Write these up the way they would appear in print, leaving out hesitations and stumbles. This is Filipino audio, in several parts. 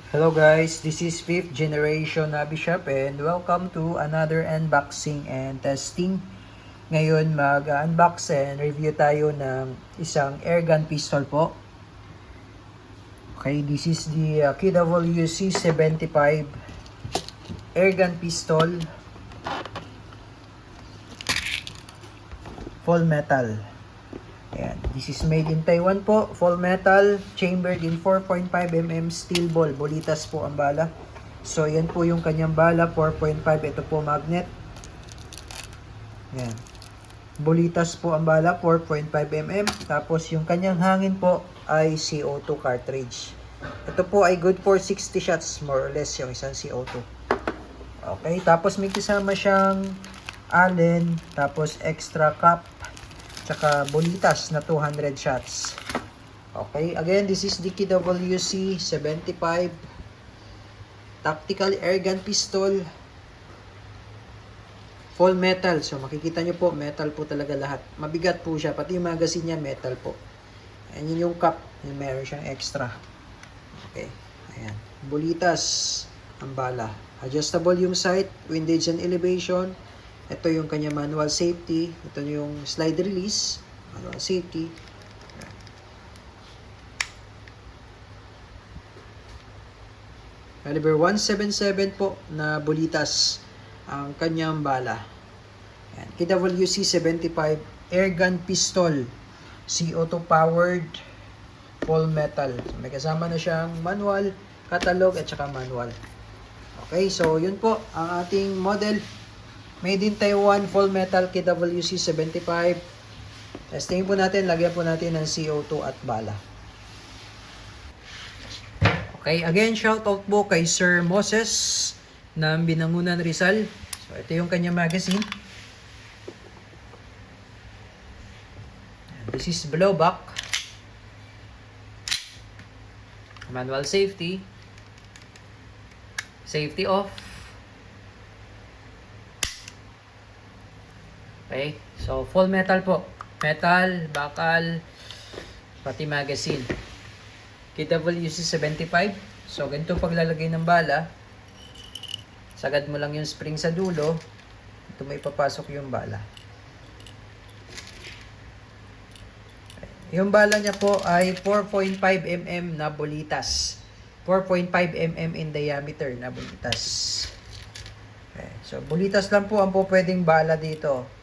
Hello guys, this is 5th generation Bishop and welcome to another unboxing and testing. Ngayon mag-unbox and review tayo ng isang airgun pistol po. Okay, this is the KWC 75 airgun pistol, full metal. Ayan, this is made in Taiwan po, full metal, chambered in 4.5mm steel ball, bolitas po ang bala. So yan po yung kanyang bala, 4.5, ito po magnet. Ayan, bolitas po ang bala, 4.5mm, tapos yung kanyang hangin po ay CO2 cartridge. Ito po ay good for 60 shots more or less yung isang CO2. Okay, tapos may kasama siyang Allen, tapos extra cap, tsaka bolitas na 200 shots. Okay, again, this is the KWC 75 tactical airgun pistol, full metal. So makikita nyo po, metal po talaga lahat. Mabigat po siya, pati yung magazine niya metal po. Ayan yun yung cap, yung meron siyang extra. Okay, ayan, bolitas ang bala, adjustable yung sight, windage and elevation. Ito yung kanya manual safety. Ito yung slide release. Manual safety. Caliber 177 po na bolitas ang kanyang bala. Ayan. KWC 75 airgun pistol. CO2 powered, full metal. So, may kasama na siyang manual, catalog at saka manual. Okay, so yun po ang ating model. Made in Taiwan, full metal KWC 75. Testing po natin, lagyan po natin ng CO2 at bala. Okay, again, shoutout po kay Sir Moses ng Binangunan Rizal. So, ito yung kanyang magazine. This is blowback. Manual safety. Safety off. Okay, so full metal po. Metal, bakal, pati magazine. KWC 75. So ganito paglalagay ng bala. Sagad mo lang yung spring sa dulo. Ito may papasok yung bala. Okay. Yung bala niya po ay 4.5mm na bolitas. 4.5mm in diameter na bolitas. Okay. So bolitas lang po ang po pwedeng bala dito.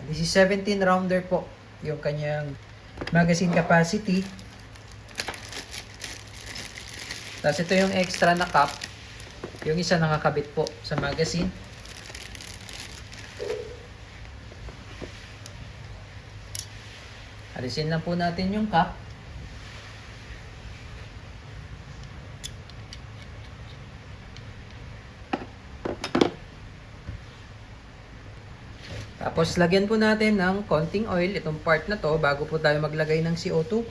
This is 17 rounder po yung kanyang magazine capacity. Tapos ito yung extra na cap. Yung isa nakakabit po sa magazine. Alisin lang po natin yung cap. Tapos lagyan po natin ng konting oil itong part na to bago po tayo maglagay ng CO2.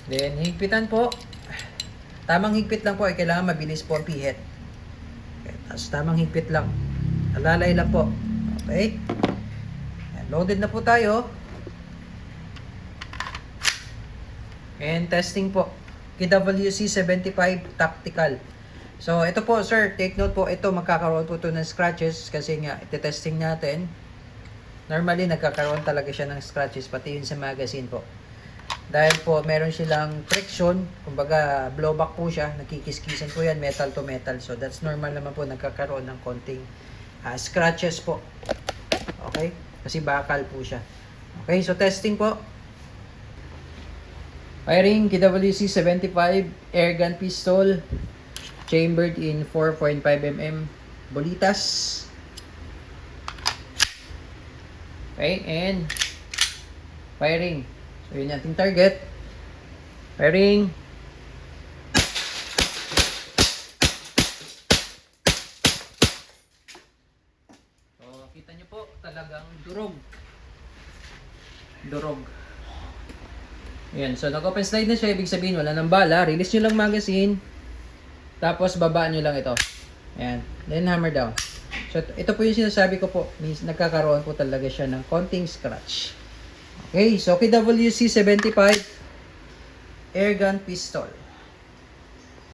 Then higpitan po. Tamang higpit lang po, ay kailangan mabilis po ang pihit. Okay, tapos tamang higpit lang. Alalay lang po. Okay. Loaded na po tayo. And testing po. KWC 75 tactical. So ito po sir, take note po, ito magkakaroon po ito ng scratches kasi nga ite-testing natin. Normally nagkakaroon talaga siya ng scratches pati yun sa magazine po. Dahil po meron silang friction, kumbaga blowback po siya, nakikis-kisan po yan, metal to metal. So that's normal naman po, nagkakaroon ng konting scratches po. Okay? Kasi bakal po siya. Okay, so testing po. Firing KWC 75 airgun pistol, chambered in 4.5mm bolitas. Okay, and firing. So yun yung ating target. Firing. So kita nyo po, talagang durog. Durog. Ayan, so nag-open slide na siya, ibig sabihin wala nang bala. Release nyo lang magazine. Tapos babaan nyo lang ito. Ayan. Then hammer down. So, ito po yung sinasabi ko po. Means nagkakaroon po talaga siya ng konting scratch. Okay. So, KWC 75 air gun pistol.